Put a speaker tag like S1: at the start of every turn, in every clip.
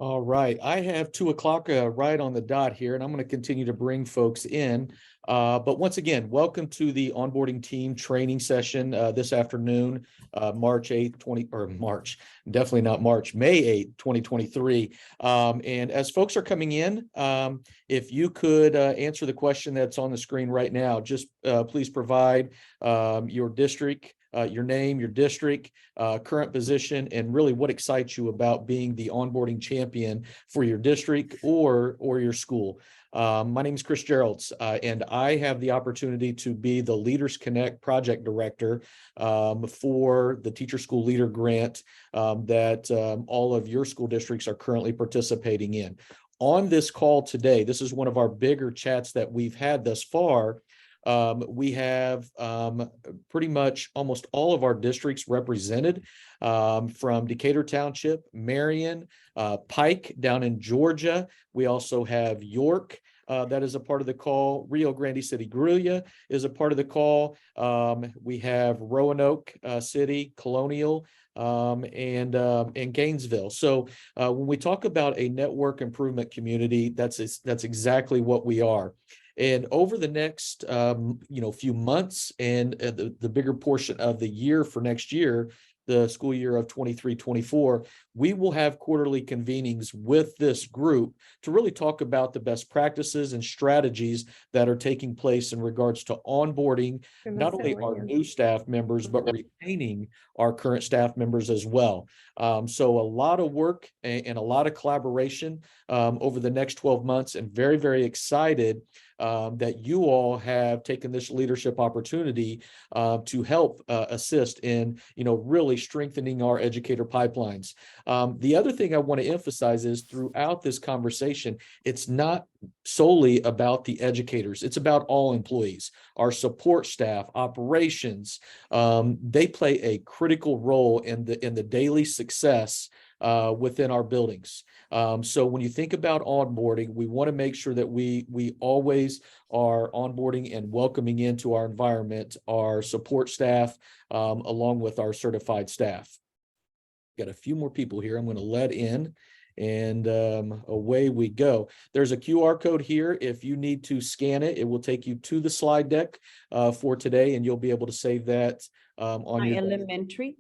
S1: All right, I have 2 o'clock right on the dot here, and I'm going to continue to bring folks in. But once again, welcome to the onboarding team training session this afternoon, March 8th, definitely not March, May 8th, 2023. And as folks are coming in, if you could answer the question that's on the screen right now, just please provide your district, your name, your district, current position, and really what excites you about being the onboarding champion for your district or your school. My name is Chris Geralds, and I have the opportunity to be the Leaders Connect project director for the Teacher School Leader Grant that all of your school districts are currently participating in. On this call today, this is one of our bigger chats that we've had thus far. We have pretty much almost all of our districts represented, from Decatur Township, Marion, Pike down in Georgia. We also have York. That is a part of the call. Rio Grande City, Grulla is a part of the call. We have Roanoke City, Colonial, and Gainesville. So when we talk about a network improvement community, that's exactly what we are. And over the next, few months and the bigger portion of the year for next year, the school year of 23-24, we will have quarterly convenings with this group to really talk about the best practices and strategies that are taking place in regards to onboarding not only our new staff members, but retaining our current staff members as well. So a lot of work and a lot of collaboration over the next 12 months, and very, very excited that you all have taken this leadership opportunity to help assist in, really strengthening our educator pipelines. The other thing I want to emphasize is throughout this conversation, it's not solely about the educators. It's about all employees, our support staff, operations. They play a critical role in the daily success within our buildings. So when you think about onboarding, we want to make sure that we always are onboarding and welcoming into our environment our support staff, along with our certified staff. Got a few more people here I'm going to let in, and away we go. There's a QR code here. If you need to scan it, it will take you to the slide deck for today, and you'll be able to save that on
S2: My
S1: your
S2: elementary.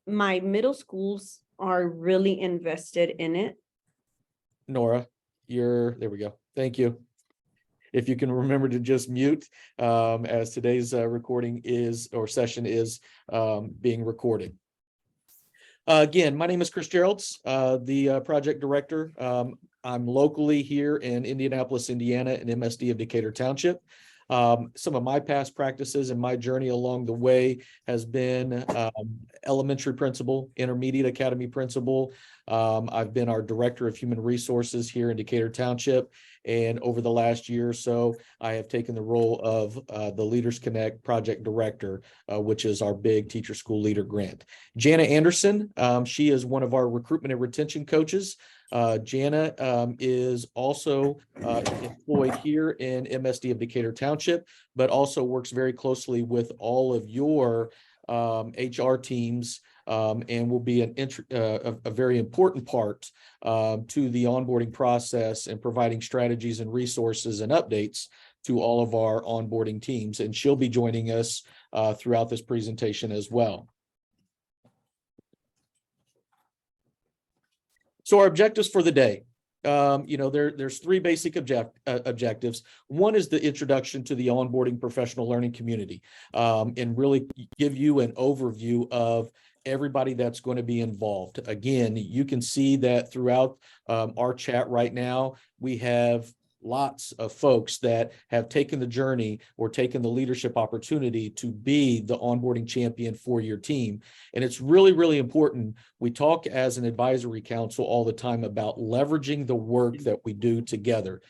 S2: My middle schools are really invested in it.
S1: Nora, there we go. Thank you. If you can remember to just mute as today's recording session is being recorded. Again, my name is Chris Geralds, the project director. I'm locally here in Indianapolis, Indiana, and MSD of Decatur Township. Some of my past practices and my journey along the way has been elementary principal, intermediate academy principal. I've been our director of human resources here in Decatur Township. And over the last year or so, I have taken the role of the Leaders Connect project director, which is our big teacher school leader grant. Jana Anderson, she is one of our recruitment and retention coaches. Jana is also employed here in MSD of Decatur Township, but also works very closely with all of your HR teams, and will be a very important part to the onboarding process and providing strategies and resources and updates to all of our onboarding teams. And she'll be joining us throughout this presentation as well. So our objectives for the day, there's 3 basic objectives. One is the introduction to the onboarding professional learning community, and really give you an overview of everybody that's going to be involved. Again, you can see that throughout our chat right now, we have lots of folks that have taken the journey or taken the leadership opportunity to be the onboarding champion for your team. And it's really, really important. We talk as an advisory council all the time about leveraging the work that we do together.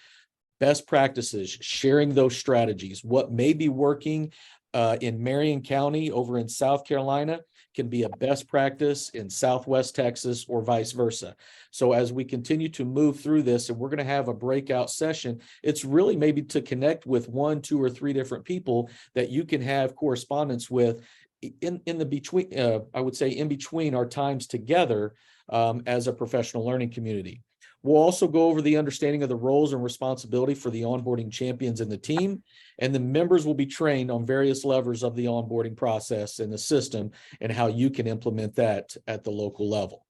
S1: Best practices, sharing those strategies, what may be working in Marion County over in South Carolina can be a best practice in Southwest Texas or vice versa. So as we continue to move through this, and we're going to have a breakout session, it's really maybe to connect with 1, 2, or 3 different people that you can have correspondence with in the between, I would say in between our times together as a professional learning community. We'll also go over the understanding of the roles and responsibility for the onboarding champions in the team, and the members will be trained on various levers of the onboarding process and the system and how you can implement that at the local level.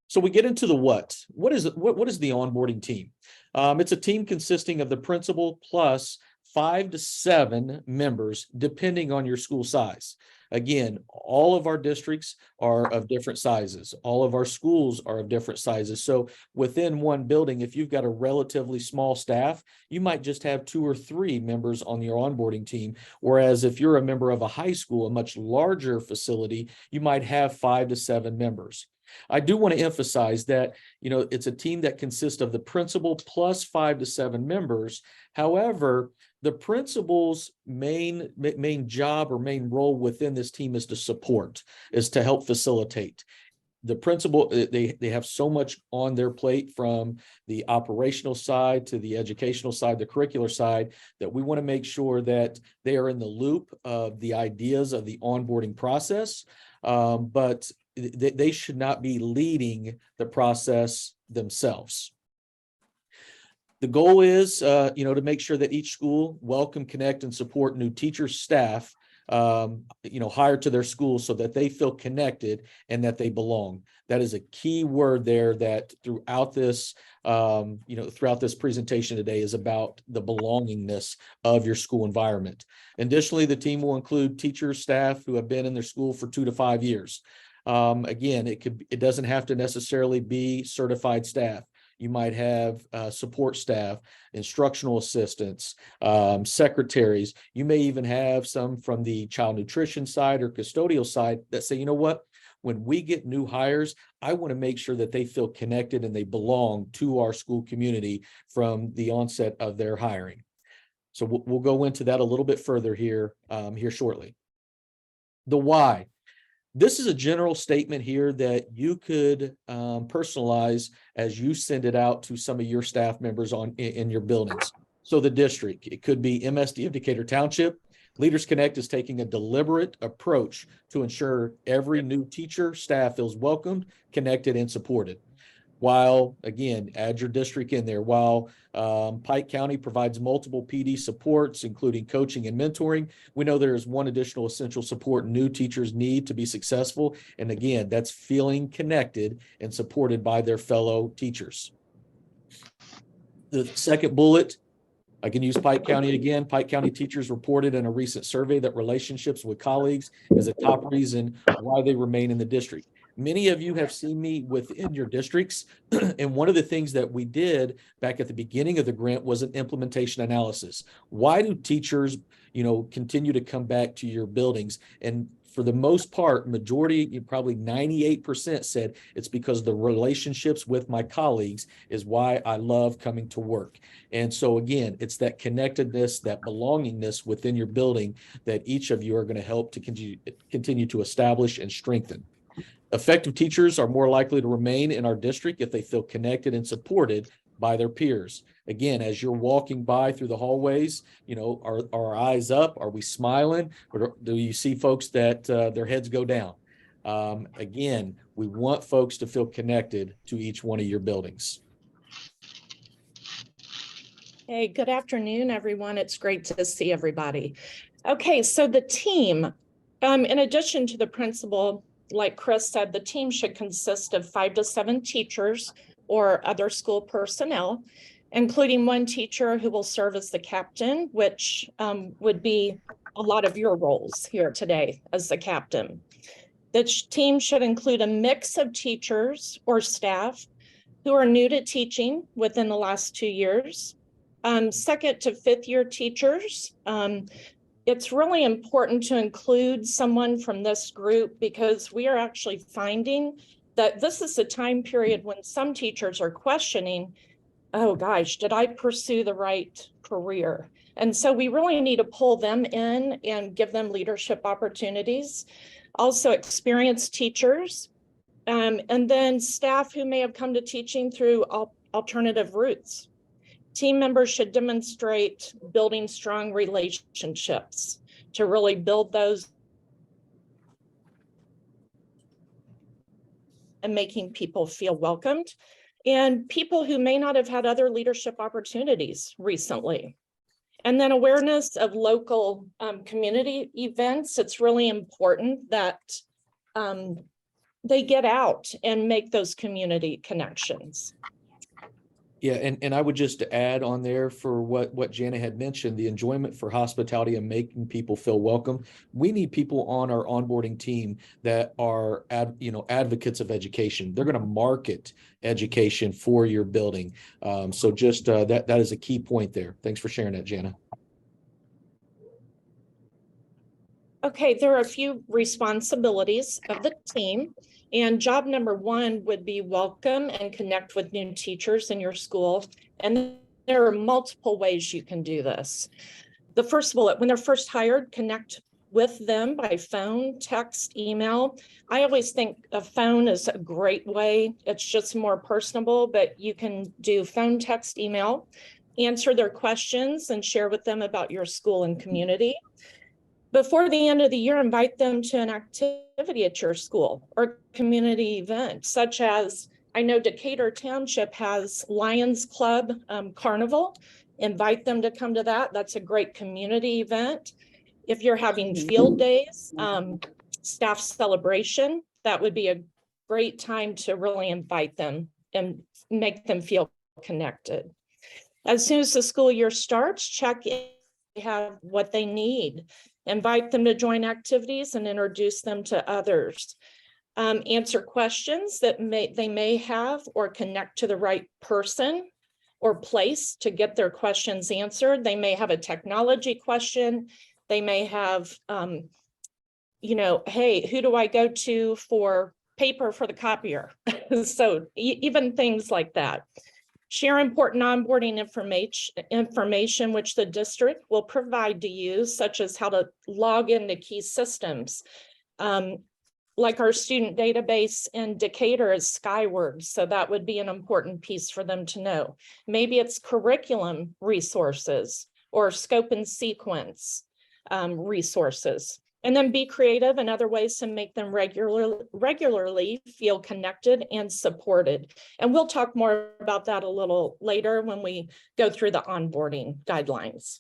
S1: So we get into the what. What is the onboarding team? It's a team consisting of the principal plus 5 to 7 members, depending on your school size. Again, all of our districts are of different sizes. All of our schools are of different sizes. So within one building, if you've got a relatively small staff, you might just have 2 or 3 members on your onboarding team. Whereas if you're a member of a high school, a much larger facility, you might have 5 to 7 members. I do want to emphasize that, it's a team that consists of the principal plus 5 to 7 members. However, the principal's main job or main role within this team is to help facilitate. The principal, they have so much on their plate, from the operational side to the educational side, the curricular side, that we want to make sure that they are in the loop of the ideas of the onboarding process. But they should not be leading the process themselves. The goal is, to make sure that each school welcome, connect, and support new teachers, staff, hired to their school, so that they feel connected and that they belong. That is a key word there that throughout this presentation today is about the belongingness of your school environment. Additionally, the team will include teachers, staff who have been in their school for 2 to 5 years. Again, it doesn't have to necessarily be certified staff. You might have support staff, instructional assistants, secretaries. You may even have some from the child nutrition side or custodial side that say, when we get new hires, I want to make sure that they feel connected and they belong to our school community from the onset of their hiring. So we'll go into that a little bit further here shortly. The why. This is a general statement here that you could personalize as you send it out to some of your staff members in your buildings. So the district, it could be MSD of Decatur Township. Leaders Connect is taking a deliberate approach to ensure every new teacher, staff feels welcomed, connected, and supported. While, again, add your district in there. While Pike County provides multiple PD supports, including coaching and mentoring, we know there is one additional essential support new teachers need to be successful. And again, that's feeling connected and supported by their fellow teachers. The second bullet, I can use Pike County again. Pike County teachers reported in a recent survey that relationships with colleagues is a top reason why they remain in the district. Many of you have seen me within your districts, and one of the things that we did back at the beginning of the grant was an implementation analysis. Why do teachers, continue to come back to your buildings? And for the most part, majority, probably 98% said it's because the relationships with my colleagues is why I love coming to work. And so again, it's that connectedness, that belongingness within your building that each of you are going to help to continue to establish and strengthen. Effective teachers are more likely to remain in our district if they feel connected and supported by their peers. Again, as you're walking by through the hallways, are our eyes up? Are we smiling? Or do you see folks that their heads go down? Again, we want folks to feel connected to each one of your buildings.
S3: Hey, good afternoon, everyone. It's great to see everybody. Okay, so the team, in addition to the principal, like Chris said, the team should consist of 5 to 7 teachers or other school personnel, including one teacher who will serve as the captain, which would be a lot of your roles here today as the captain. The team should include a mix of teachers or staff who are new to teaching within the last 2 years, 2nd to 5th year teachers. It's really important to include someone from this group because we are actually finding that this is a time period when some teachers are questioning, oh gosh, did I pursue the right career? And so we really need to pull them in and give them leadership opportunities. Also experienced teachers, and then staff who may have come to teaching through alternative routes. Team members should demonstrate building strong relationships to really build those and making people feel welcomed, and people who may not have had other leadership opportunities recently. And then awareness of local community events. It's really important that they get out and make those community connections.
S1: Yeah, and I would just add on there for what Jana had mentioned, the enjoyment for hospitality and making people feel welcome. We need people on our onboarding team that are advocates of education. They're going to market education for your building. So just that is a key point there. Thanks for sharing that, Jana.
S3: Okay, there are a few responsibilities of the team. And job number one would be welcome and connect with new teachers in your school. And there are multiple ways you can do this. The first bullet, when they're first hired, connect with them by phone, text, email. I always think a phone is a great way. It's just more personable, but you can do phone, text, email, answer their questions and share with them about your school and community. Before the end of the year, invite them to an activity at your school or community event, such as, I know Decatur Township has Lions Club Carnival. Invite them to come to that. That's a great community event. If you're having field days, staff celebration, that would be a great time to really invite them and make them feel connected. As soon as the school year starts, check in, have what they need. Invite them to join activities and introduce them to others. Answer questions that they may have or connect to the right person or place to get their questions answered. They may have a technology question. They may have, hey, who do I go to for paper for the copier? So even things like that. Share important onboarding information which the district will provide to you, such as how to log into key systems. Like our student database in Decatur is Skyward, so that would be an important piece for them to know. Maybe it's curriculum resources or scope and sequence resources. And then be creative in other ways to make them regularly feel connected and supported. And we'll talk more about that a little later when we go through the onboarding guidelines.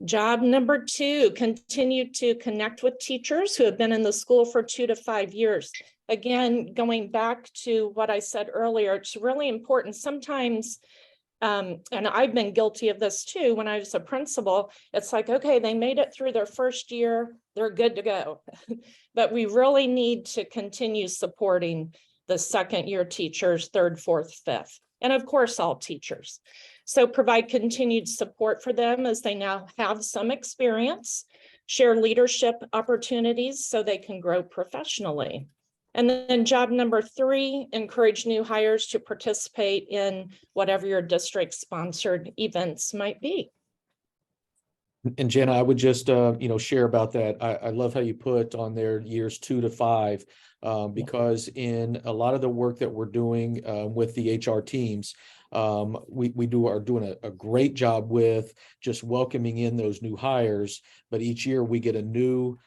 S3: Job number two, continue to connect with teachers who have been in the school for 2 to 5 years. Again, going back to what I said earlier, it's really important. Sometimes and I've been guilty of this too. When I was a principal, it's like, okay, they made it through their first year, they're good to go. But we really need to continue supporting the second year teachers, third, fourth, fifth, and of course, all teachers. So provide continued support for them as they now have some experience, share leadership opportunities so they can grow professionally. And then job number three, encourage new hires to participate in whatever your district sponsored events might be.
S1: And Jenna, I would just, share about that. I love how you put on there years 2 to 5, because in a lot of the work that we're doing with the HR teams, we are doing a great job with just welcoming in those new hires. But each year we get a new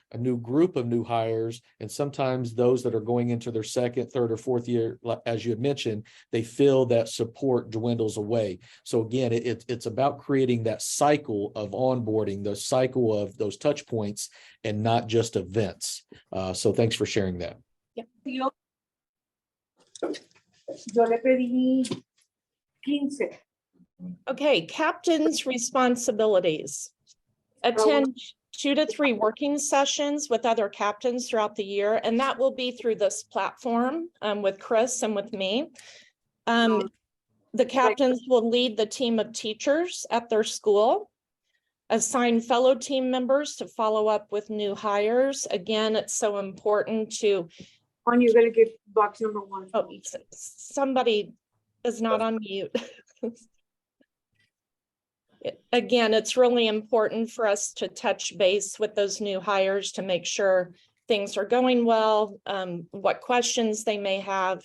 S1: group of new hires, and sometimes those that are going into their second, third, or fourth year, as you had mentioned, they feel that support dwindles away. So again, it's about creating that cycle of onboarding, the cycle of those touch points, and not just events. So thanks for sharing that.
S3: Yep.
S4: Yo le pedí 15.
S3: Okay, captain's responsibilities. Attend 2 to 3 working sessions with other captains throughout the year, and that will be through this platform with Chris and with me. The captains will lead the team of teachers at their school, assign fellow team members to follow up with new hires. Again, it's so important to.
S4: You're going to give box number 1.
S3: Oh, somebody is not on mute. Again, it's really important for us to touch base with those new hires to make sure things are going well, what questions they may have.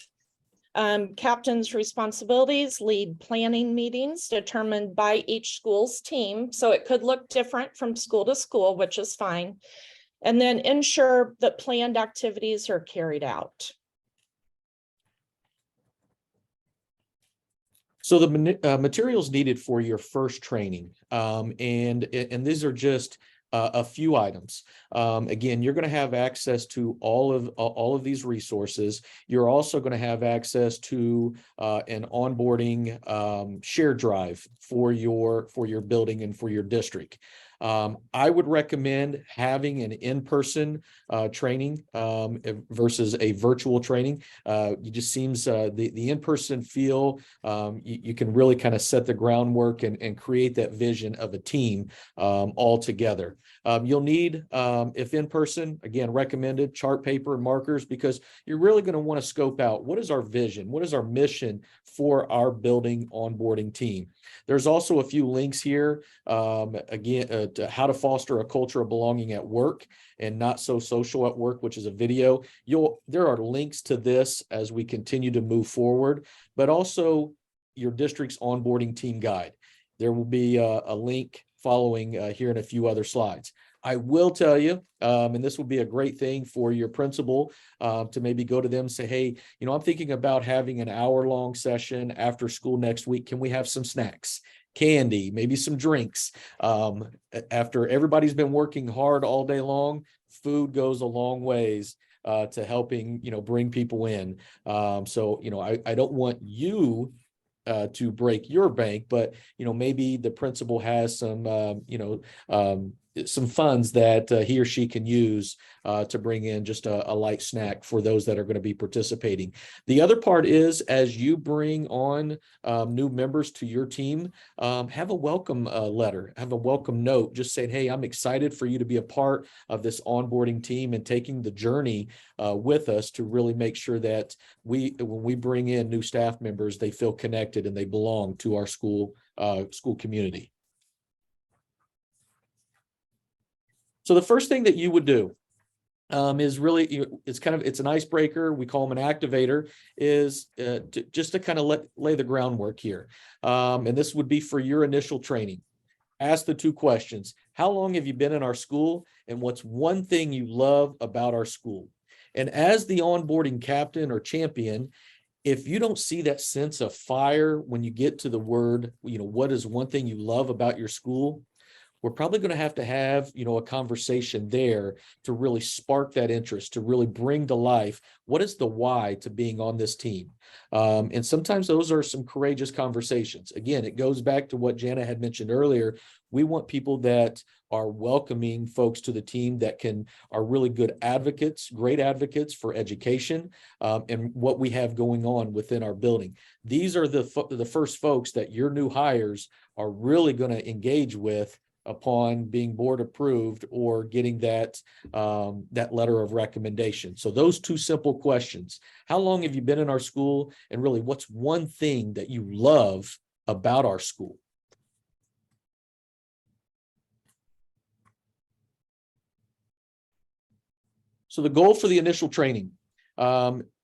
S3: Captain's responsibilities: lead planning meetings determined by each school's team. So it could look different from school to school, which is fine. And then ensure that planned activities are carried out.
S1: So the materials needed for your first training, and these are just a few items. Again, you're going to have access to all of these resources. You're also going to have access to an onboarding share drive for your building and for your district. I would recommend having an in-person training versus a virtual training. It just seems the in-person feel, you can really kind of set the groundwork and create that vision of a team all together. You'll need, if in person, again, recommended chart paper and markers, because you're really going to want to scope out what is our vision, what is our mission for our building onboarding team. There's also a few links here, again, to how to foster a culture of belonging at work and not so social at work, which is a video. There are links to this as we continue to move forward, but also your district's onboarding team guide. There will be a link following here in a few other slides. I will tell you, and this will be a great thing for your principal to maybe go to them and say, hey, I'm thinking about having an hour-long session after school next week. Can we have some snacks, candy, maybe some drinks? After everybody's been working hard all day long, food goes a long ways to helping, bring people in. So, I don't want you to break your bank, but maybe the principal has some funds that he or she can use to bring in just a light snack for those that are going to be participating. The other part is, as you bring on new members to your team, have a welcome letter, have a welcome note, just saying, hey, I'm excited for you to be a part of this onboarding team and taking the journey with us to really make sure that when we bring in new staff members, they feel connected and they belong to our school community. So the first thing that you would do is really, it's an icebreaker. We call them an activator, is just to kind of lay the groundwork here. And this would be for your initial training. Ask the two questions. How long have you been in our school? And what's one thing you love about our school? And as the onboarding captain or champion, if you don't see that sense of fire when you get to the word, what is one thing you love about your school? We're probably going to have, a conversation there to really spark that interest, to really bring to life what is the why to being on this team. And sometimes those are some courageous conversations. Again, it goes back to what Jana had mentioned earlier. We want people that are welcoming folks to the team that are really good advocates, great advocates for education and what we have going on within our building. These are the first folks that your new hires are really going to engage with upon being board approved or getting that letter of recommendation. So those two simple questions: how long have you been in our school? And really, what's one thing that you love about our school? So the goal for the initial training,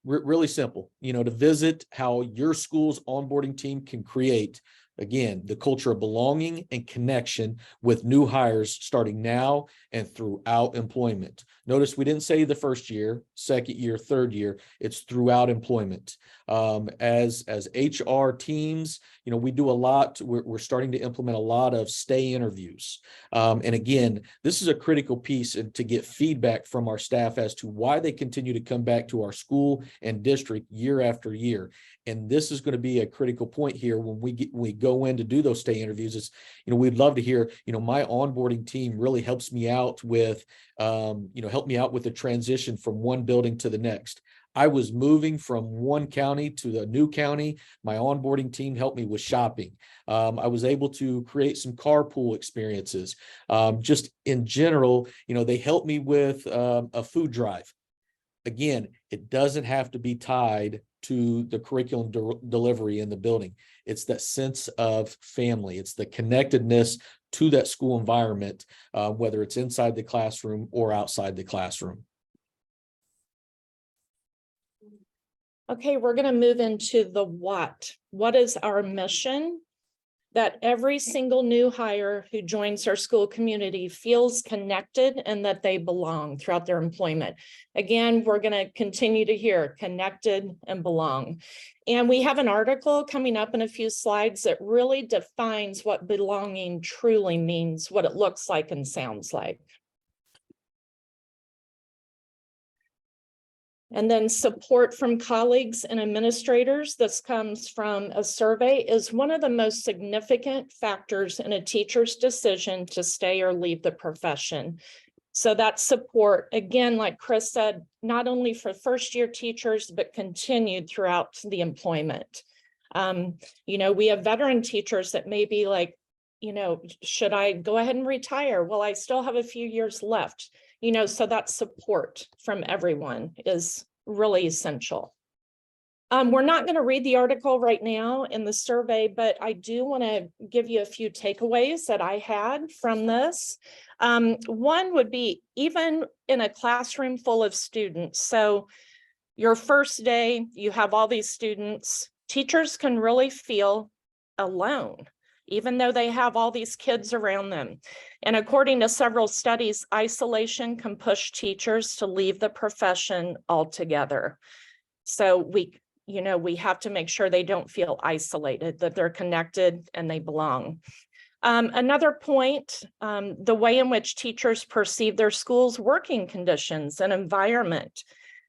S1: really simple, to visit how your school's onboarding team can create, again, the culture of belonging and connection with new hires starting now and throughout employment. Notice we didn't say the first year, second year, third year. It's throughout employment. As HR teams, we do a lot. We're starting to implement a lot of stay interviews. And again, this is a critical piece to get feedback from our staff as to why they continue to come back to our school and district year after year. And this is going to be a critical point here when we go in to do those stay interviews. Is, we'd love to hear, my onboarding team really helps me out with, the transition from one building to the next. I was moving from one county to the new county. My onboarding team helped me with shopping. I was able to create some carpool experiences. Just in general, they helped me with a food drive. Again, it doesn't have to be tied to the curriculum delivery in the building. It's that sense of family. It's the connectedness to that school environment, whether it's inside the classroom or outside the classroom.
S3: Okay, we're going to move into the what. What is our mission? that every single new hire who joins our school community feels connected and that they belong throughout their employment. Again, we're going to continue to hear connected and belong. And we have an article coming up in a few slides that really defines what belonging truly means, what it looks like and sounds like. And then support from colleagues and administrators. This comes from a survey, is one of the most significant factors in a teacher's decision to stay or leave the profession. So that support, again, like Chris said, not only for first-year teachers, but continued throughout the employment. You know, we have veteran teachers that may be like, you know, should I go ahead and retire? Well, I still have a few years left. You know, so that support from everyone is really essential. We're not going to read the article right now in the survey, but I do want to give you a few takeaways that I had from this. One would be, even in a classroom full of students, so your first day, you have all these students, teachers can really feel alone, even though they have all these kids around them. And according to several studies, isolation can push teachers to leave the profession altogether. So we have to make sure they don't feel isolated, that they're connected and they belong. Another point, the way in which teachers perceive their school's working conditions and environment.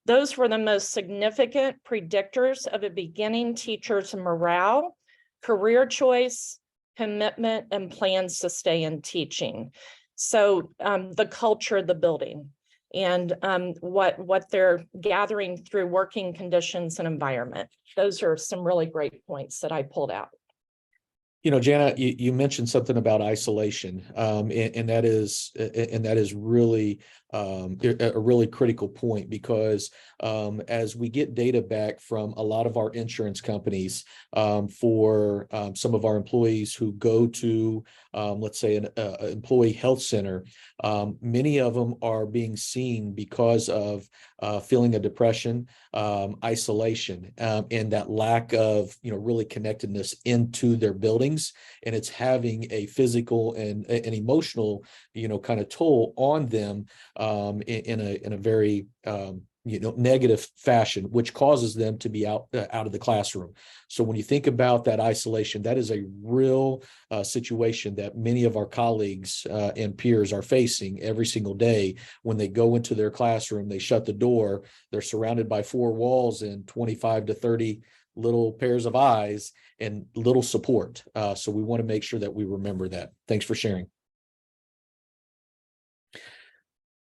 S3: Those were the most significant predictors of a beginning teacher's morale, career choice, commitment, and plans to stay in teaching. So the culture of the building and what they're gathering through working conditions and environment. Those are some really great points that I pulled out.
S1: You know, Jana, you mentioned something about isolation, and that is really a really critical point, because as we get data back from a lot of our insurance companies for some of our employees who go to, let's say, an employee health center, many of them are being seen because of feeling of depression, isolation, and that lack of, really connectedness into their buildings. And it's having a physical and an emotional, kind of toll on them in a very negative fashion, which causes them to be out of the classroom. So when you think about that isolation, that is a real situation that many of our colleagues and peers are facing every single day. When they go into their classroom, they shut the door, they're surrounded by four walls and 25 to 30 little pairs of eyes and little support. So we want to make sure that we remember that. Thanks for sharing.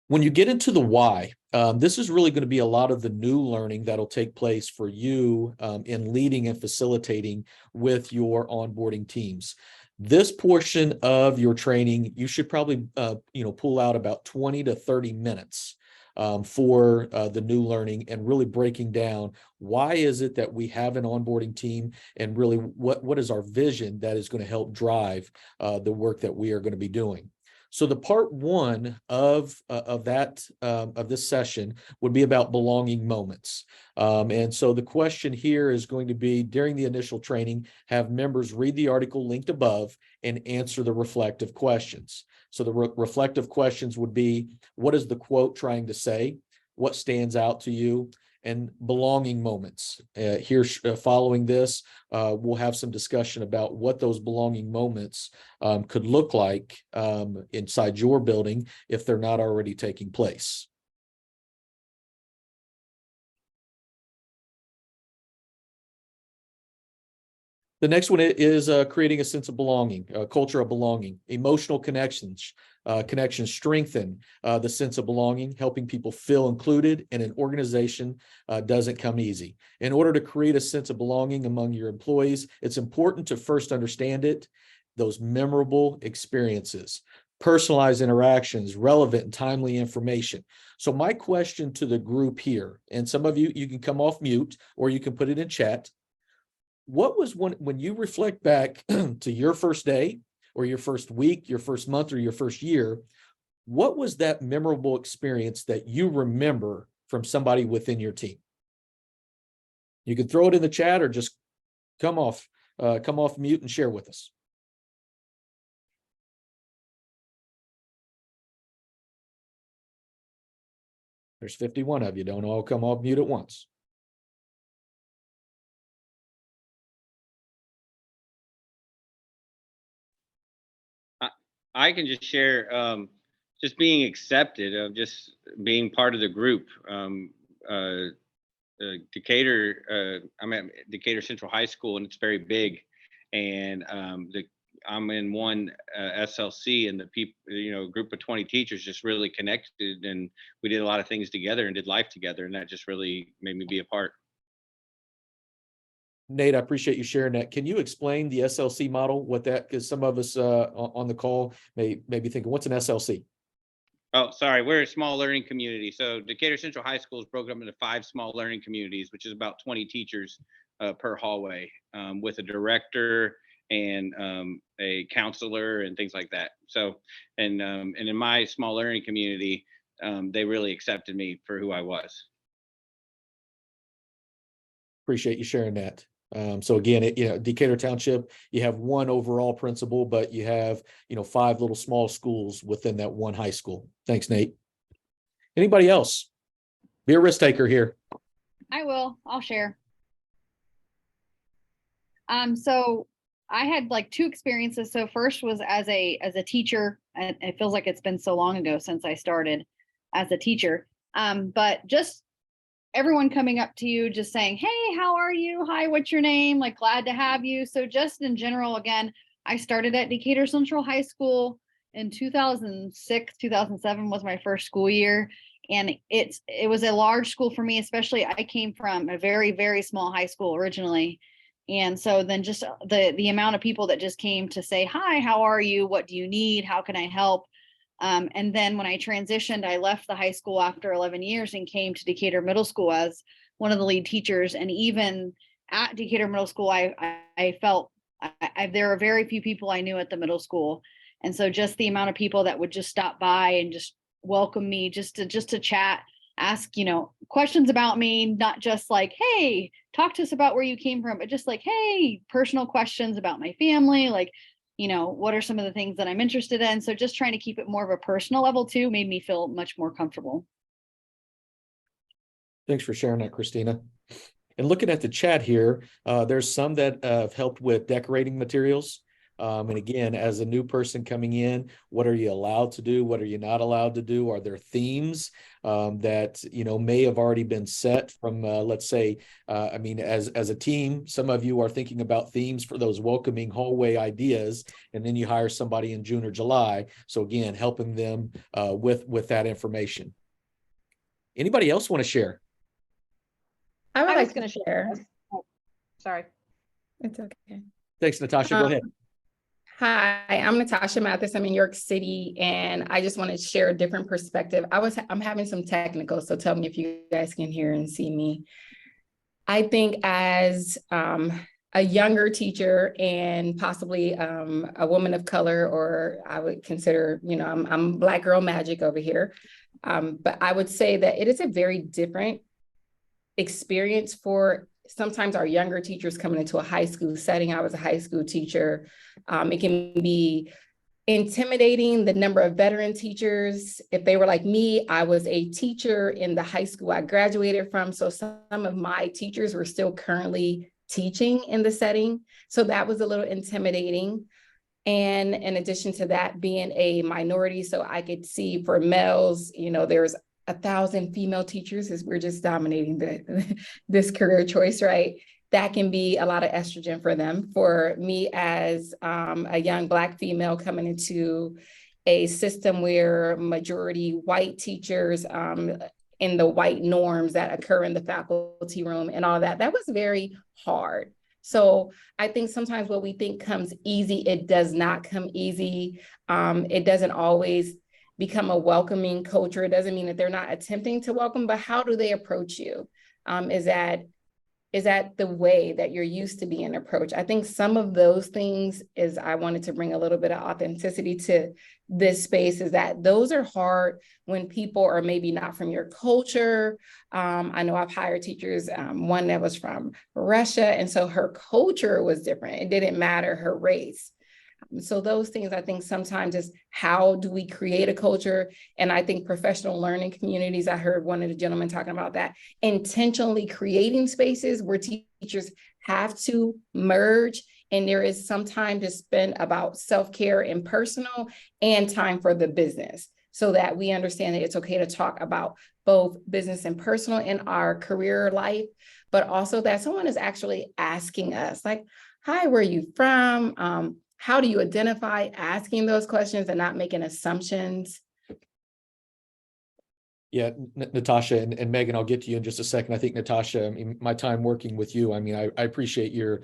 S1: When you get into the why, this is really going to be a lot of the new learning that'll take place for you in leading and facilitating with your onboarding teams. This portion of your training, you should probably pull out about 20 to 30 minutes for the new learning, and really breaking down why is it that we have an onboarding team, and really what is our vision that is going to help drive the work that we are going to be doing. So the part one of this session would be about belonging moments. And so the question here is going to be, during the initial training, have members read the article linked above and answer the reflective questions. So the reflective questions would be, what is the quote trying to say? What stands out to you? And belonging moments. Following this, we'll have some discussion about what those belonging moments could look like inside your building if they're not already taking place. The next one is creating a sense of belonging, a culture of belonging, emotional connections. Connections strengthen the sense of belonging, helping people feel included in an organization doesn't come easy. In order to create a sense of belonging among your employees, it's important to first understand it, those memorable experiences, personalized interactions, relevant and timely information. So my question to the group here, and some of you can come off mute or you can put it in chat. What was when you reflect back to your first day or your first week, your first month, or your first year, what was that memorable experience that you remember from somebody within your team? You can throw it in the chat or just come off mute and share with us. There's 51 of you. Don't all come off mute at once.
S5: I can just share just being accepted, of just being part of the group. Decatur, I'm at Decatur Central High School, and it's very big. And I'm in one SLC, and the people, group of 20 teachers just really connected, and we did a lot of things together and did life together, and that just really made me be a part.
S1: Nate, I appreciate you sharing that. Can you explain the SLC model, what that, because some of us on the call may be thinking, what's an SLC?
S5: Oh, sorry. We're a small learning community. So Decatur Central High School is broken up into 5 small learning communities, which is about 20 teachers per hallway, with a director and a counselor and things like that. So, and in my small learning community, they really accepted me for who I was.
S1: Appreciate you sharing that. So again, Decatur Township, you have one overall principal, but you have, 5 little small schools within that one high school. Thanks, Nate. Anybody else? Be a risk taker here.
S6: I'll share. So I had like 2 experiences. So first was as a teacher, and it feels like it's been so long ago since I started as a teacher. But just everyone coming up to you, just saying, hey, how are you? Hi, what's your name? Like, glad to have you. So just in general, again, I started at Decatur Central High School in 2006, 2007 was my first school year. And it was a large school for me, especially I came from a very, very small high school originally. And so then just the amount of people that just came to say, hi, how are you? What do you need? How can I help? And then when I transitioned, I left the high school after 11 years and came to Decatur Middle School as one of the lead teachers. And even at Decatur Middle School, I felt there are very few people I knew at the middle school. And so just the amount of people that would just stop by and just welcome me, just to chat, ask, questions about me, not just like, hey, talk to us about where you came from, but just like, hey, personal questions about my family, like, what are some of the things that I'm interested in? So just trying to keep it more of a personal level too made me feel much more comfortable.
S1: Thanks for sharing that, Christina. And looking at the chat here, there's some that have helped with decorating materials. And again, as a new person coming in, what are you allowed to do? What are you not allowed to do? Are there themes that, may have already been set from, let's say, as a team, some of you are thinking about themes for those welcoming hallway ideas, and then you hire somebody in June or July. So again, helping them with that information. Anybody else want to share?
S7: I was going to share.
S4: Oh, sorry.
S7: It's okay.
S1: Thanks, Natasha. Go ahead.
S7: Hi, I'm Natasha Mathis. I'm in New York City, and I just want to share a different perspective. I'm having some technical, so tell me if you guys can hear and see me. I think as a younger teacher and possibly a woman of color, or I would consider, I'm Black girl magic over here. But I would say that it is a very different experience for sometimes our younger teachers coming into a high school setting. I was a high school teacher. It can be intimidating, the number of veteran teachers. If they were like me, I was a teacher in the high school I graduated from. So some of my teachers were still currently teaching in the setting. So that was a little intimidating. And in addition to that, being a minority, so I could see for males, there's 1,000 female teachers, as we're just dominating this career choice, right? That can be a lot of estrogen for them. For me as a young Black female coming into a system where majority white teachers in the white norms that occur in the faculty room and all that, that was very hard. So I think sometimes what we think comes easy, it does not come easy. It doesn't always become a welcoming culture. It doesn't mean that they're not attempting to welcome, but how do they approach you? Is that the way that you're used to being approached? I think some of those things is I wanted to bring a little bit of authenticity to this space, is that those are hard when people are maybe not from your culture. I know I've hired teachers, one that was from Russia, and so her culture was different. It didn't matter her race. So those things, I think sometimes is how do we create a culture? And I think professional learning communities, I heard one of the gentlemen talking about that, intentionally creating spaces where teachers have to merge, and there is some time to spend about self-care and personal and time for the business, so that we understand that it's okay to talk about both business and personal in our career life, but also that someone is actually asking us like, hi, where are you from? How do you identify? Asking those questions and not making assumptions.
S1: Yeah, Natasha and Megan, I'll get to you in just a second. I think Natasha, I mean, my time working with you, I mean, I appreciate your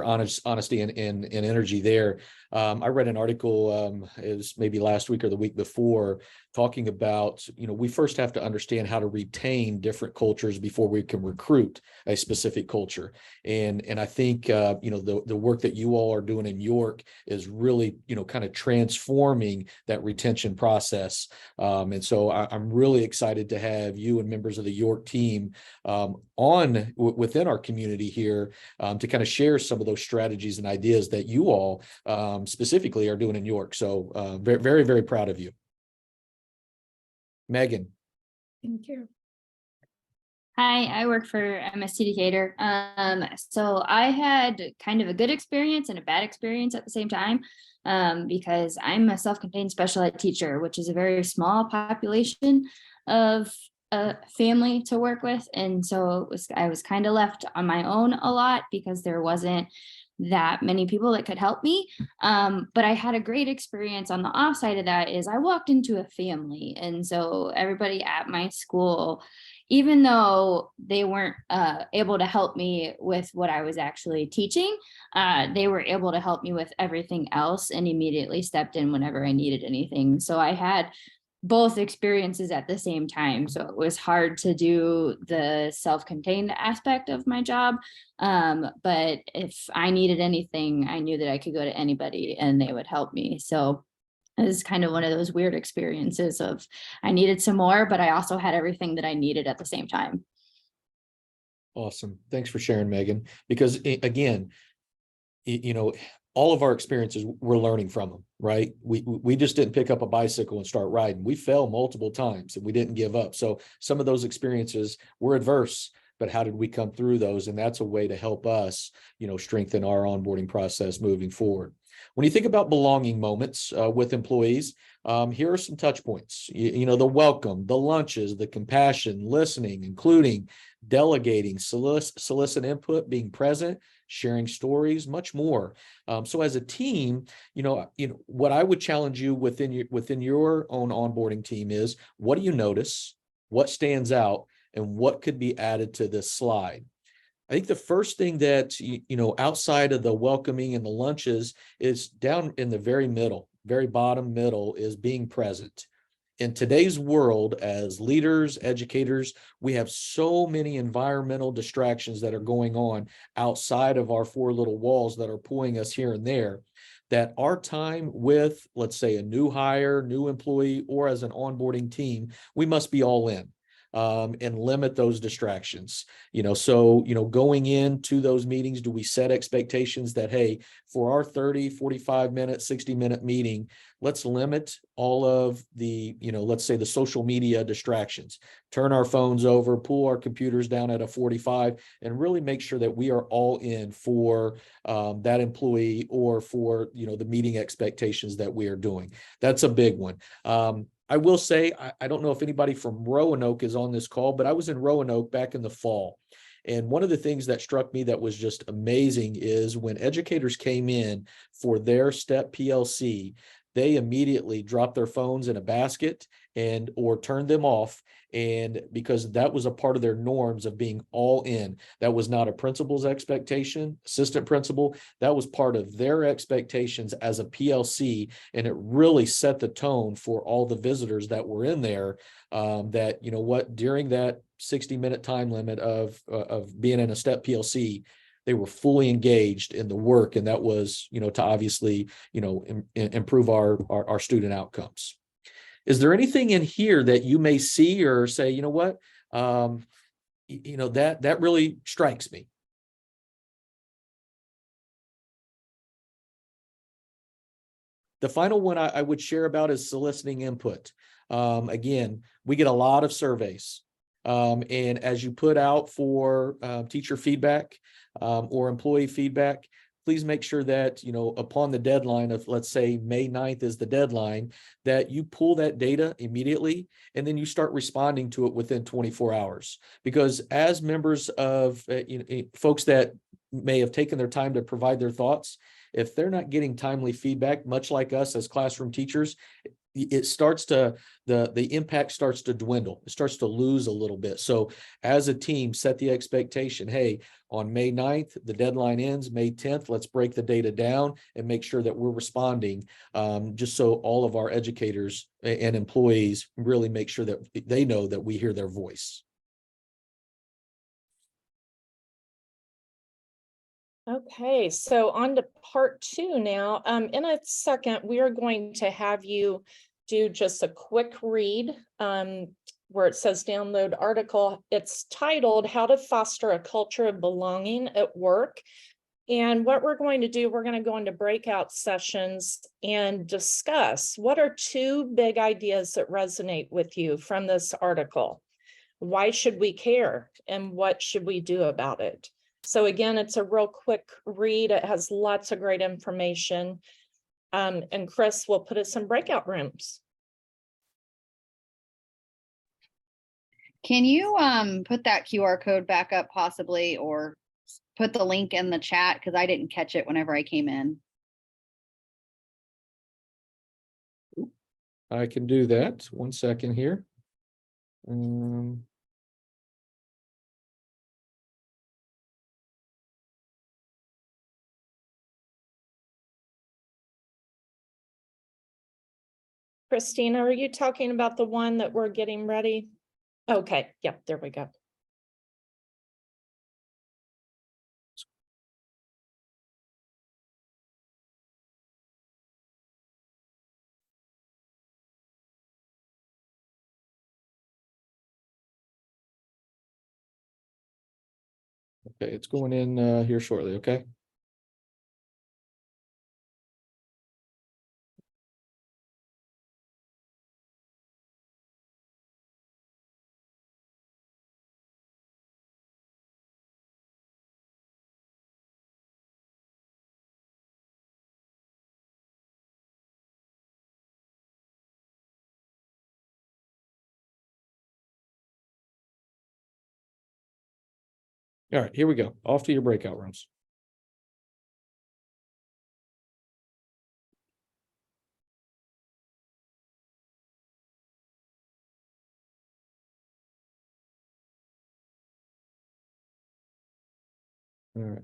S1: honesty and energy there. I read an article, it was maybe last week or the week before, talking about, we first have to understand how to retain different cultures before we can recruit a specific culture. And I think, the work that you all are doing in York is really, kind of transforming that retention process. And so I'm really excited to have you and members of the York team within our community here to kind of share some of those strategies and ideas that you all specifically are doing in York. So very, very, very proud of you. Megan.
S7: Thank you.
S8: Hi, I work for MST Decatur. So I had kind of a good experience and a bad experience at the same time, because I'm a self-contained special ed teacher, which is a very small population of a family to work with. And so I was kind of left on my own a lot because there wasn't that many people that could help me. But I had a great experience on the offside of that is I walked into a family. And so everybody at my school, even though they weren't able to help me with what I was actually teaching, they were able to help me with everything else and immediately stepped in whenever I needed anything. So I had both experiences at the same time. So it was hard to do the self-contained aspect of my job. But if I needed anything, I knew that I could go to anybody and they would help me. So it was kind of one of those weird experiences of I needed some more, but I also had everything that I needed at the same time.
S1: Awesome. Thanks for sharing, Megan, because again, all of our experiences, we're learning from them, right? We just didn't pick up a bicycle and start riding. We fell multiple times and we didn't give up. So some of those experiences were adverse, but how did we come through those? And that's a way to help us, strengthen our onboarding process moving forward. When you think about belonging moments with employees, here are some touch points. The welcome, the lunches, the compassion, listening, including, delegating, solicit input, being present, sharing stories, much more. So as a team, what I would challenge you within your own onboarding team is, what do you notice? What stands out? And what could be added to this slide? I think the first thing that, outside of the welcoming and the lunches is down in the very middle, very bottom middle is being present. In today's world, as leaders, educators, we have so many environmental distractions that are going on outside of our four little walls that are pulling us here and there, that our time with, let's say, a new hire, new employee, or as an onboarding team, we must be all in. And limit those distractions. So going into those meetings, do we set expectations that, hey, for our 30, 45 minute, 60-minute meeting, let's limit all of the, let's say the social media distractions, turn our phones over, pull our computers down at a 45, and really make sure that we are all in for that employee or for, the meeting expectations that we are doing. That's a big one. I will say, I don't know if anybody from Roanoke is on this call, but I was in Roanoke back in the fall. And one of the things that struck me that was just amazing is when educators came in for their STEP PLC, they immediately dropped their phones in a basket or turned them off. And because that was a part of their norms of being all in, that was not a principal's expectation, assistant principal, that was part of their expectations as a PLC. And it really set the tone for all the visitors that were in there, that, during that 60-minute time limit of being in a STEP PLC, they were fully engaged in the work. And that was, to obviously, improve our student outcomes. Is there anything in here that you may see or say, that really strikes me? The final one I would share about is soliciting input. Again, we get a lot of surveys. And as you put out for teacher feedback or employee feedback, please make sure that, upon the deadline of, let's say, May 9th is the deadline, that you pull that data immediately and then you start responding to it within 24 hours. Because as members of folks that may have taken their time to provide their thoughts, if they're not getting timely feedback, much like us as classroom teachers, it starts to, the impact starts to dwindle. It starts to lose a little bit. So as a team, set the expectation, hey, on May 9th, the deadline ends, May 10th, let's break the data down and make sure that we're responding, just so all of our educators and employees really make sure that they know that we hear their voice.
S3: Okay, so on to part 2 now. In a second, we are going to have you do just a quick read where it says download article. It's titled How to Foster a Culture of Belonging at Work. And what we're going to do, we're going to go into breakout sessions and discuss what are 2 big ideas that resonate with you from this article. Why should we care? And what should we do about it? So again, it's a real quick read. It has lots of great information. And Chris will put us in breakout rooms.
S6: Can you put that QR code back up possibly, or put the link in the chat? Because I didn't catch it whenever I came in.
S1: I can do that. 1 second here.
S3: Christina, are you talking about the one that we're getting ready? Okay, yep, there we go.
S1: Okay, it's going in here shortly, okay? All right, here we go. Off to your breakout rooms. All right.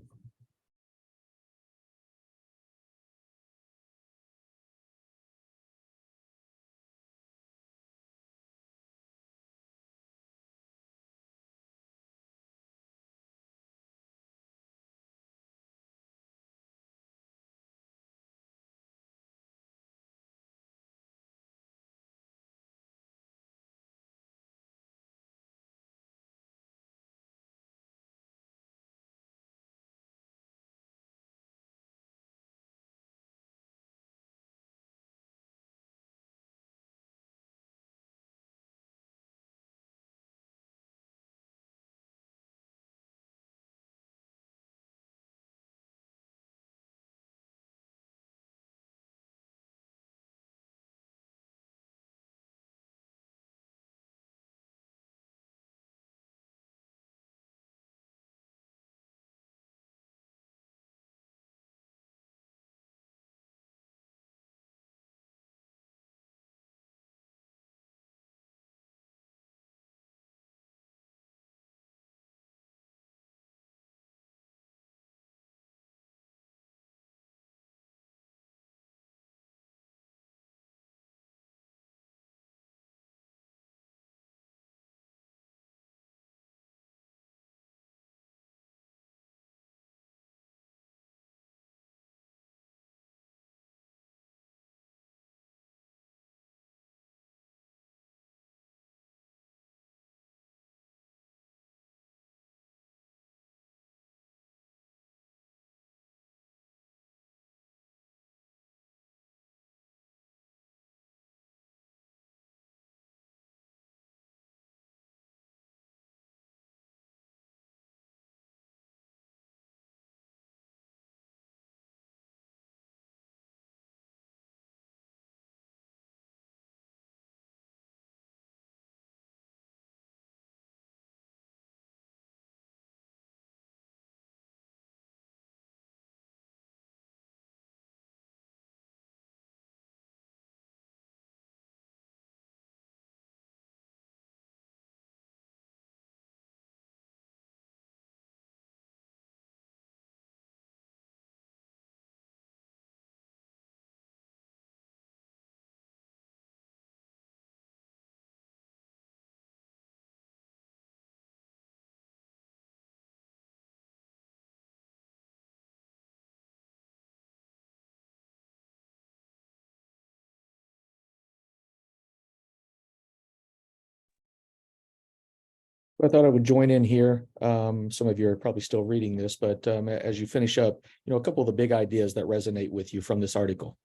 S1: I thought I would join in here. Some of you are probably still reading this, but as you finish up, a couple of the big ideas that resonate with you from this article.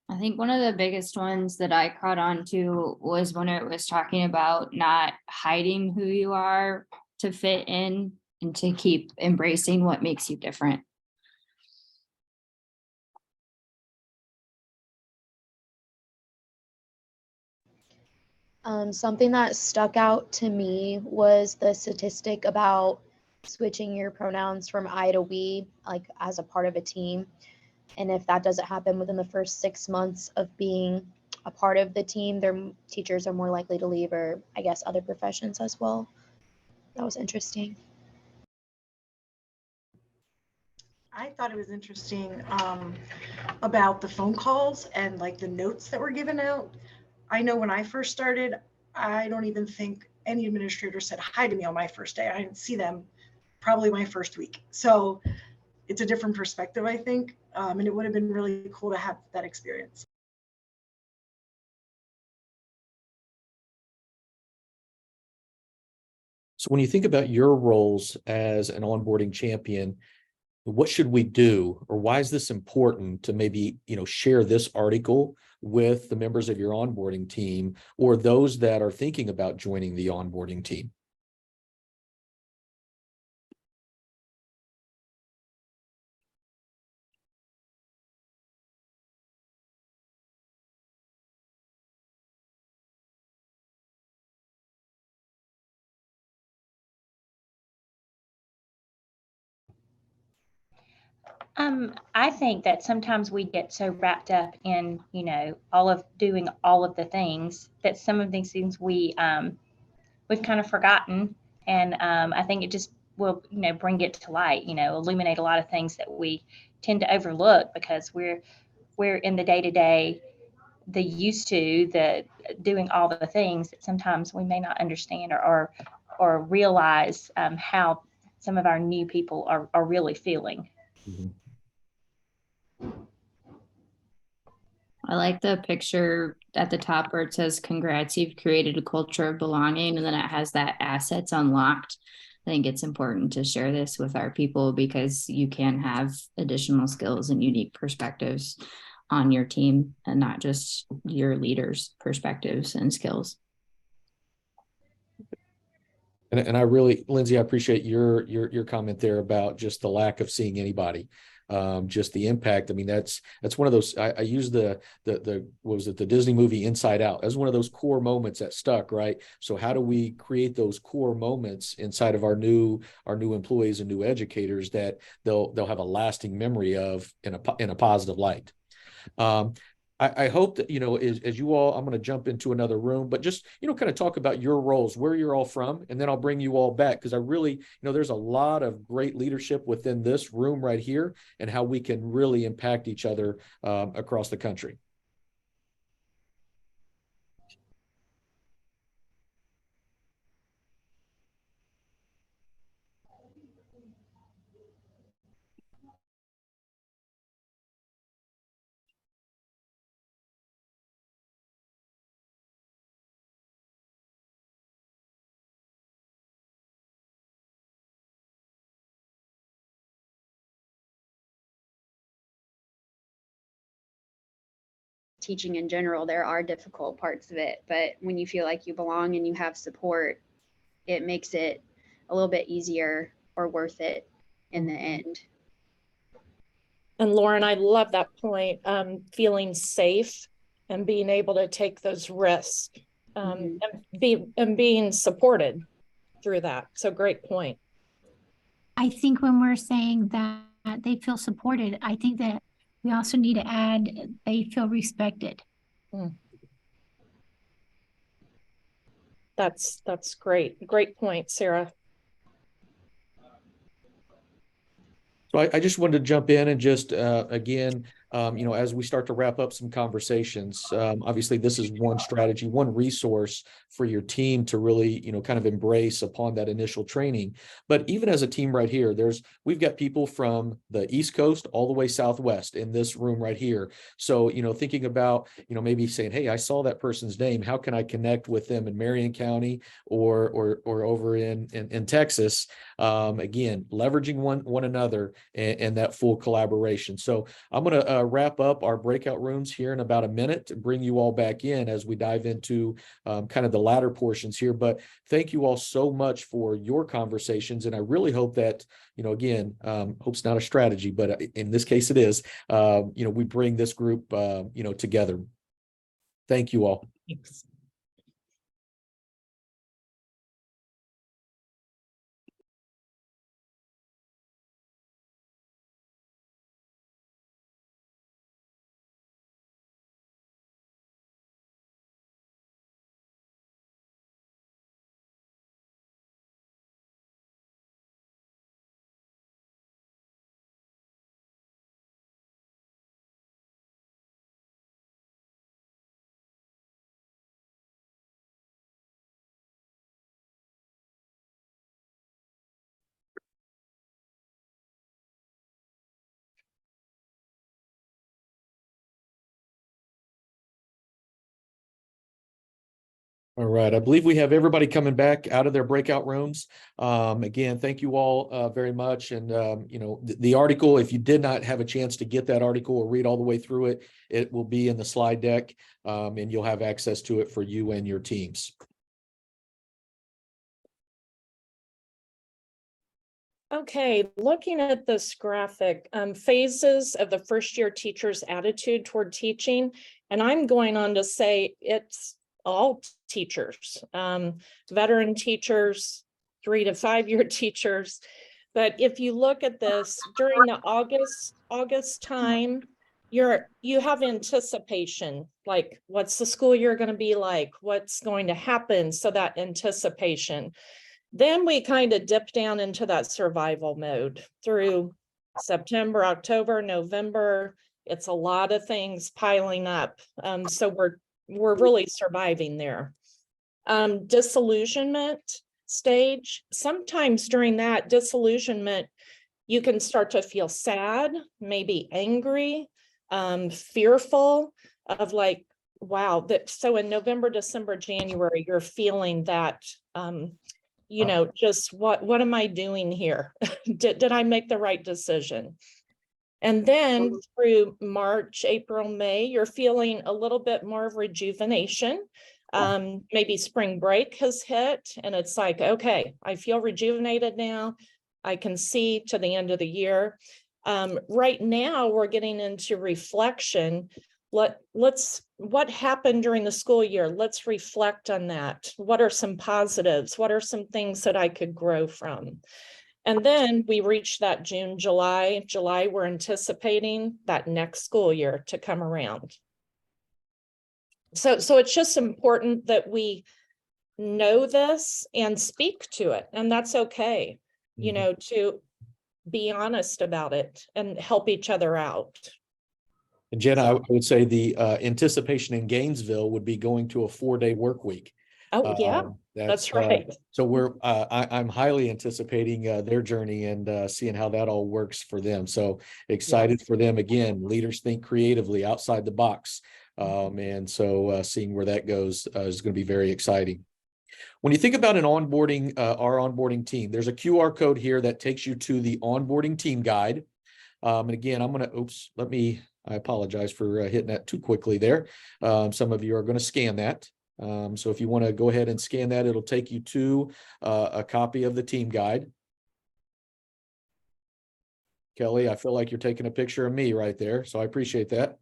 S8: I think one of the biggest ones that I caught on to was when it was talking about not hiding who you are to fit in and to keep embracing what makes you different.
S9: Something that stuck out to me was the statistic about switching your pronouns from I to we, like as a part of a team. And if that doesn't happen within the first 6 months of being a part of the team, their teachers are more likely to leave, or I guess other professions as well. That was interesting.
S10: I thought it was interesting about the phone calls and like the notes that were given out. I know when I first started, I don't even think any administrator said hi to me on my first day. I didn't see them probably my first week. So it's a different perspective, I think. And it would have been really cool to have that experience.
S1: So when you think about your roles as an onboarding champion, what should we do, or why is this important to maybe, share this article with the members of your onboarding team or those that are thinking about joining the onboarding team?
S11: I think that sometimes we get so wrapped up in, all of doing all of the things that some of these things we've kind of forgotten. And I think it just will, bring it to light, illuminate a lot of things that we tend to overlook because we're in the day-to-day, the used to, the doing all the things that sometimes we may not understand or realize how some of our new people are really feeling.
S1: Mm-hmm.
S8: I like the picture at the top where it says, congrats, you've created a culture of belonging. And then it has that assets unlocked. I think it's important to share this with our people because you can have additional skills and unique perspectives on your team and not just your leaders' perspectives and skills.
S1: And I really, Lindsay, I appreciate your comment there about just the lack of seeing anybody. Just the impact. I mean, that's one of those. I use the what was it, the Disney movie Inside Out as one of those core moments that stuck, right? So how do we create those core moments inside of our new employees and new educators that they'll have a lasting memory of in a positive light? I hope that, as you all, I'm going to jump into another room, but just, kind of talk about your roles, where you're all from, and then I'll bring you all back because I really, there's a lot of great leadership within this room right here and how we can really impact each other across the country.
S6: Teaching in general, there are difficult parts of it, but when you feel like you belong and you have support, it makes it a little bit easier or worth it in the end.
S3: And Lauren, I love that point, feeling safe and being able to take those risks and being supported through that. So great point.
S12: I think when we're saying that they feel supported, I think that we also need to add they feel respected.
S3: That's great. Great point, Sarah.
S1: So I just wanted to jump in and just, again, as we start to wrap up some conversations, obviously this is one strategy, one resource for your team to really, kind of embrace upon that initial training. But even as a team right here, we've got people from the East Coast all the way Southwest in this room right here. So, thinking about, maybe saying, hey, I saw that person's name. How can I connect with them in Marion County or over in Texas? Again, leveraging one another and that full collaboration. So I'm going to wrap up our breakout rooms here in about a minute to bring you all back in as we dive into kind of the latter portions here. But thank you all so much for your conversations. And I really hope that, again, hope's not a strategy, but in this case it is, we bring this group, together. Thank you all.
S3: Thanks.
S1: All right. I believe we have everybody coming back out of their breakout rooms. Again, thank you all very much. And, the article, if you did not have a chance to get that article or read all the way through it, it will be in the slide deck, and you'll have access to it for you and your teams.
S3: Okay, looking at this graphic, phases of the first year teacher's attitude toward teaching, and I'm going on to say it's all teachers, veteran teachers, 3 to 5 year teachers. But if you look at this during the August time, you have anticipation, like what's the school year going to be like, what's going to happen, so that anticipation. Then we kind of dip down into that survival mode through September, October, November. It's a lot of things piling up. So we're really surviving there. Disillusionment stage. Sometimes during that disillusionment, you can start to feel sad, maybe angry, fearful of like, wow, so in November, December, January, you're feeling that, just what am I doing here? Did I make the right decision? And then through March, April, May, you're feeling a little bit more of rejuvenation. Maybe spring break has hit and it's like, okay, I feel rejuvenated now. I can see to the end of the year. Right now we're getting into reflection. What happened during the school year? Let's reflect on that. What are some positives? What are some things that I could grow from? And then we reach that June, July, we're anticipating that next school year to come around. So it's just important that we know this and speak to it, and that's okay, to be honest about it and help each other out.
S1: And Jenna, I would say the anticipation in Gainesville would be going to a 4-day work week.
S3: Oh, yeah, that's right.
S1: So I'm highly anticipating their journey and seeing how that all works for them. So excited for them. Again, leaders think creatively outside the box. And so seeing where that goes is going to be very exciting. When you think about our onboarding team, there's a QR code here that takes you to the onboarding team guide. And again, I apologize for hitting that too quickly there. Some of you are going to scan that. So if you want to go ahead and scan that, it'll take you to a copy of the team guide. Kelly, I feel like you're taking a picture of me right there, so I appreciate that.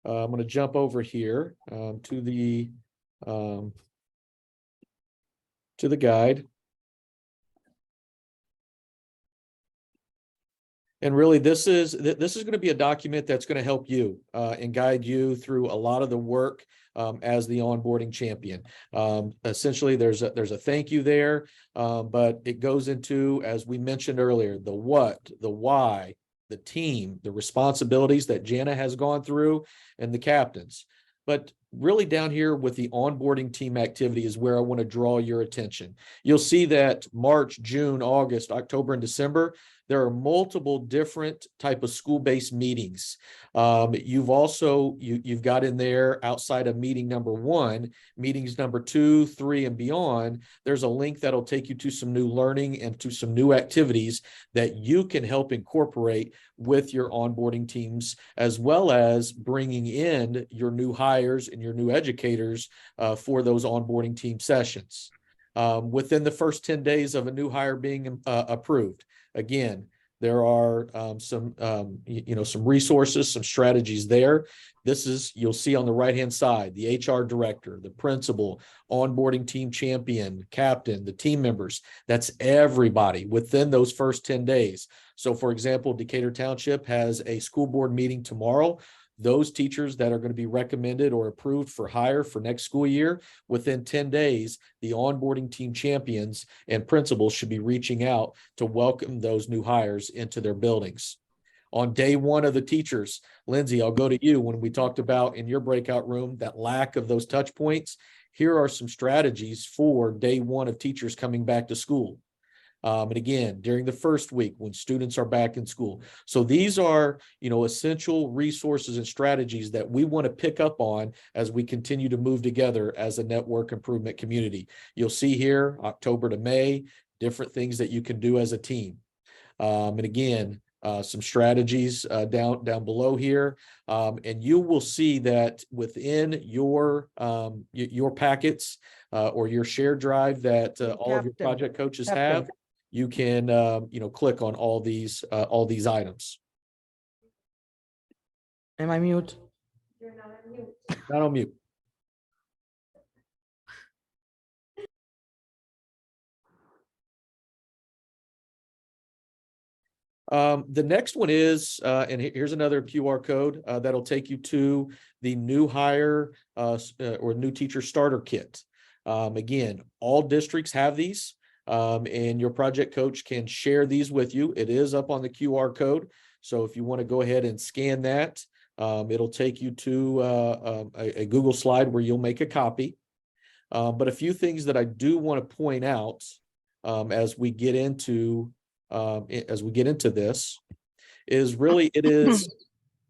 S1: I'm going to jump over here to the guide. And really, this is going to be a document that's going to help you and guide you through a lot of the work as the onboarding champion. Essentially, there's a thank you there, but it goes into, as we mentioned earlier, the what, the why, the team, the responsibilities that Jana has gone through, and the captains. But really down here with the onboarding team activity is where I want to draw your attention. You'll see that March, June, August, October, and December, there are multiple different type of school-based meetings. You've got in there, outside of meeting number 1, meetings number 2, 3, and beyond, there's a link that'll take you to some new learning and to some new activities that you can help incorporate with your onboarding teams, as well as bringing in your new hires and your new educators for those onboarding team sessions. Within the first 10 days of a new hire being approved, again, there are some resources, some strategies there. You'll see on the right-hand side, the HR director, the principal, onboarding team champion, captain, the team members. That's everybody within those first 10 days. So for example, Decatur Township has a school board meeting tomorrow. Those teachers that are going to be recommended or approved for hire for next school year, within 10 days, the onboarding team champions and principals should be reaching out to welcome those new hires into their buildings. On day 1 of the teachers, Lindsay, I'll go to you. When we talked about in your breakout room, that lack of those touch points, here are some strategies for day 1 of teachers coming back to school. And again, during the first week when students are back in school. So these are, essential resources and strategies that we want to pick up on as we continue to move together as a network improvement community. You'll see here, October to May, different things that you can do as a team. And again, some strategies down below here. And you will see that within your packets or your shared drive that all of your project coaches have, you can click on all these items.
S13: Am I mute?
S4: You're not on mute.
S1: Not on mute. The next one is, and here's another QR code that'll take you to the new hire or new teacher starter kit. Again, all districts have these. And your project coach can share these with you. It is up on the QR code. So if you want to go ahead and scan that, it'll take you to a Google slide where you'll make a copy. But a few things that I do want to point out as we get into this is really it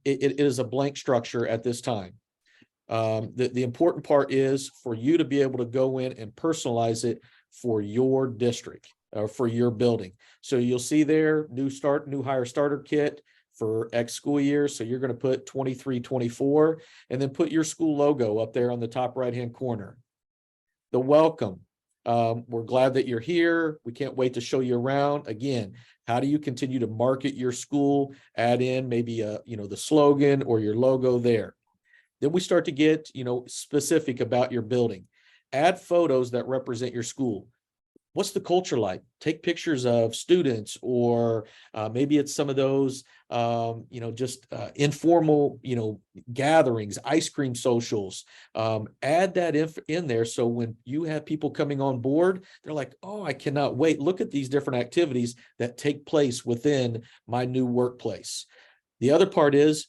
S1: is a blank structure at this time. The important part is for you to be able to go in and personalize it for your district or for your building. So you'll see there, new hire starter kit for X school year. So you're going to put 23-24 and then put your school logo up there on the top right-hand corner. The welcome. We're glad that you're here. We can't wait to show you around. Again, how do you continue to market your school? Add in maybe the slogan or your logo there. Then we start to get, specific about your building. Add photos that represent your school. What's the culture like? Take pictures of students, or maybe it's some of those, informal, gatherings, ice cream socials. Add that in there. So when you have people coming on board, they're like, oh, I cannot wait. Look at these different activities that take place within my new workplace. The other part is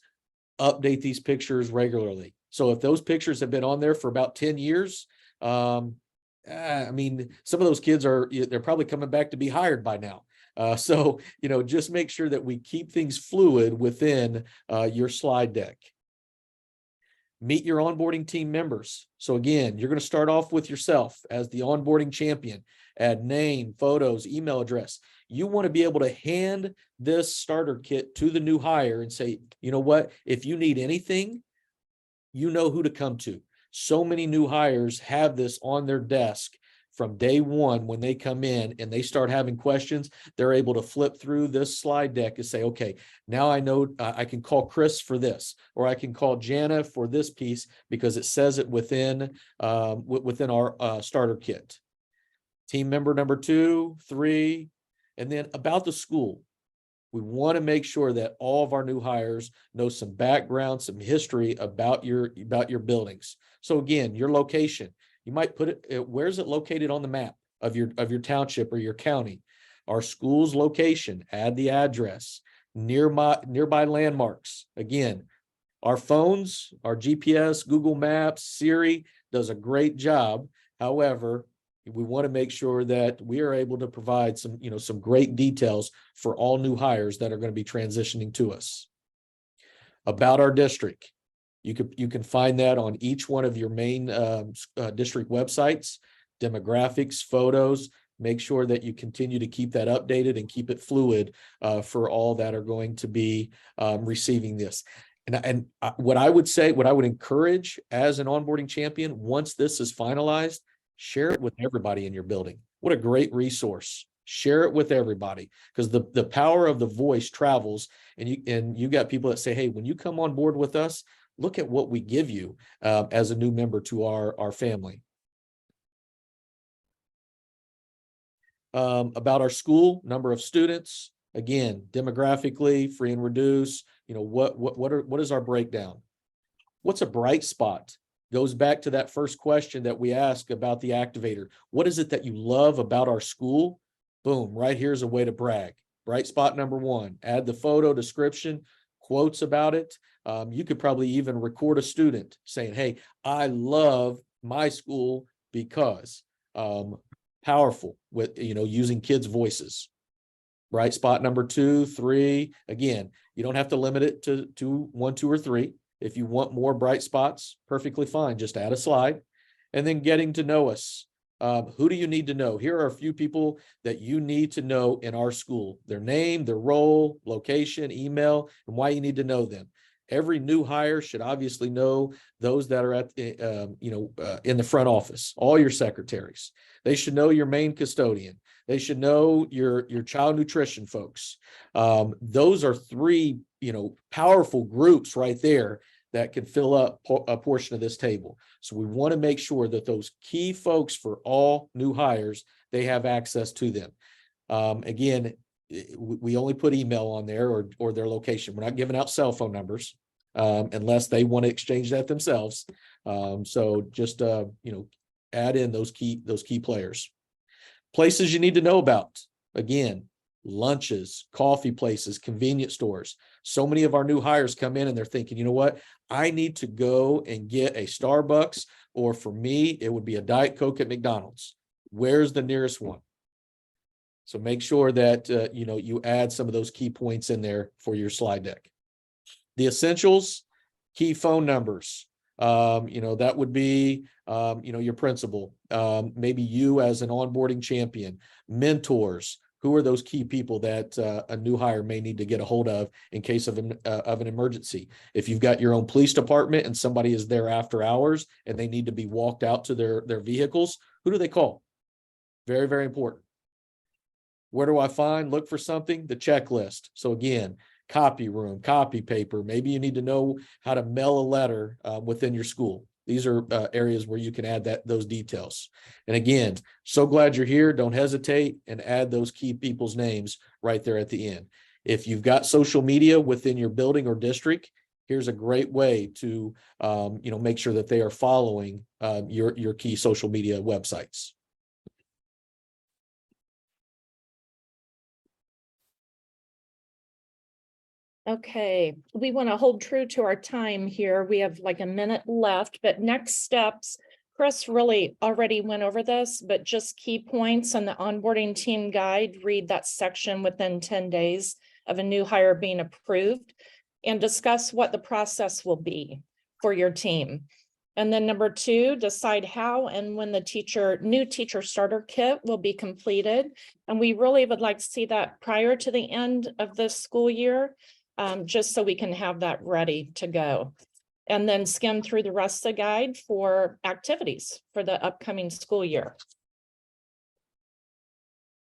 S1: update these pictures regularly. So if those pictures have been on there for about 10 years, some of those kids they're probably coming back to be hired by now. So, just make sure that we keep things fluid within your slide deck. Meet your onboarding team members. So again, you're going to start off with yourself as the onboarding champion. Add name, photos, email address. You want to be able to hand this starter kit to the new hire and say, you know what, if you need anything, you know who to come to. So many new hires have this on their desk from day 1 when they come in and they start having questions. They're able to flip through this slide deck and say, okay, now I know I can call Chris for this, or I can call Jana for this piece because it says it within our starter kit. Team member number 2, 3, and then about the school. We want to make sure that all of our new hires know some background, some history about your buildings. So again, your location, you might put it, where's it located on the map of your township or your county? Our school's location, add the address, nearby landmarks. Again, our phones, our GPS, Google Maps, Siri does a great job. However, we want to make sure that we are able to provide some, some great details for all new hires that are going to be transitioning to us. About our district, you can find that on each one of your main district websites, demographics, photos. Make sure that you continue to keep that updated and keep it fluid for all that are going to be receiving this. And what I would say, what I would encourage as an onboarding champion, once this is finalized, share it with everybody in your building. What a great resource. Share it with everybody, because the power of the voice travels, and you got people that say, hey, when you come on board with us, look at what we give you as a new member to our family. About our school, number of students, again, demographically, free and reduce, what is our breakdown? What's a bright spot? Goes back to that first question that we asked about the activator. What is it that you love about our school? Boom, right here's a way to brag. Bright spot number one, add the photo, description, quotes about it. You could probably even record a student saying, hey, I love my school because powerful with, using kids' voices. Bright spot number 2, 3, again, you don't have to limit it to 1, 2, or 3. If you want more bright spots, perfectly fine. Just add a slide. And then getting to know us. Who do you need to know? Here are a few people that you need to know in our school. Their name, their role, location, email, and why you need to know them. Every new hire should obviously know those that are at in the front office, all your secretaries. They should know your main custodian. They should know your child nutrition folks. Those are 3, powerful groups right there that can fill up a portion of this table. So we want to make sure that those key folks for all new hires, they have access to them. Again, we only put email on there or their location. We're not giving out cell phone numbers unless they want to exchange that themselves. So just add in those key players. Places you need to know about. Again, lunches, coffee places, convenience stores. So many of our new hires come in and they're thinking, you know what? I need to go and get a Starbucks, or for me, it would be a Diet Coke at McDonald's. Where's the nearest one? So make sure that, you add some of those key points in there for your slide deck. The essentials, key phone numbers. That would be, your principal, maybe you as an onboarding champion, mentors. Who are those key people that a new hire may need to get a hold of in case of an emergency? If you've got your own police department and somebody is there after hours and they need to be walked out to their vehicles, who do they call? Very, very important. Where do I look for something? The checklist. So again, copy room, copy paper. Maybe you need to know how to mail a letter within your school. These are areas where you can add those details. And again, so glad you're here. Don't hesitate and add those key people's names right there at the end. If you've got social media within your building or district, here's a great way to make sure that they are following your key social media websites.
S3: Okay, we want to hold true to our time here. We have like a minute left, but next steps, Chris really already went over this, but just key points on the onboarding team guide. Read that section within 10 days of a new hire being approved and discuss what the process will be for your team. And then number 2, decide how and when the new teacher starter kit will be completed. And we really would like to see that prior to the end of this school year. Just so we can have that ready to go. And then skim through the rest of the guide for activities for the upcoming school year.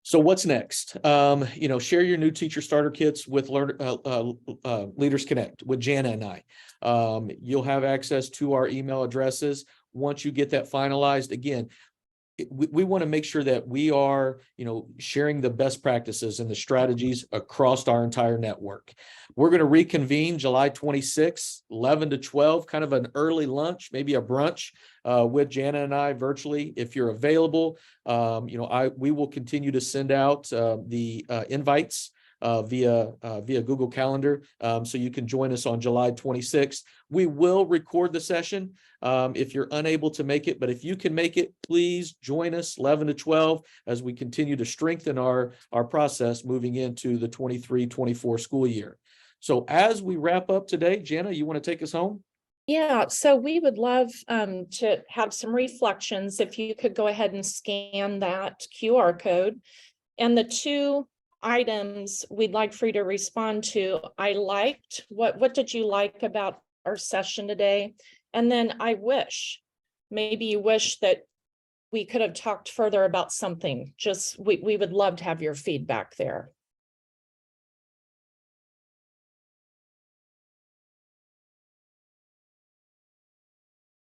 S1: So what's next? Share your new teacher starter kits with Leaders Connect with Jana and I. You'll have access to our email addresses. Once you get that finalized, again, we want to make sure that we are, sharing the best practices and the strategies across our entire network. We're going to reconvene July 26th, 11 to 12, kind of an early lunch, maybe a brunch with Jana and I virtually. If you're available, we will continue to send out the invites via Google Calendar, so you can join us on July 26th. We will record the session if you're unable to make it, but if you can make it, please join us 11 to 12 as we continue to strengthen our process moving into the 23-24 school year. So as we wrap up today, Jana, you want to take us home?
S3: Yeah, so we would love to have some reflections. If you could go ahead and scan that QR code, and the two items we'd like for you to respond to. I liked, what did you like about our session today? And then I wish, maybe you wish that we could have talked further about something. Just, we would love to have your feedback there.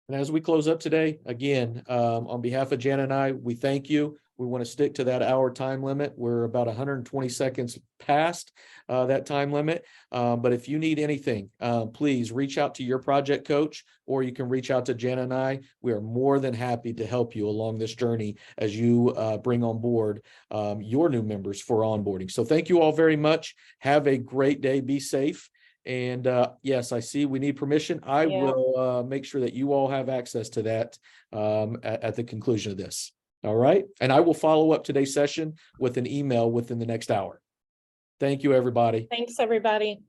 S1: And as we close up today, again, on behalf of Jana and I, we thank you. We want to stick to that hour time limit. We're about 120 seconds past that time limit. But if you need anything, please reach out to your project coach, or you can reach out to Jana and I. We are more than happy to help you along this journey as you bring on board your new members for onboarding. So thank you all very much. Have a great day. Be safe. And yes, I see we need permission. I will make sure that you all have access to that at the conclusion of this. All right. And I will follow up today's session with an email within the next hour. Thank you, everybody.
S3: Thanks, everybody.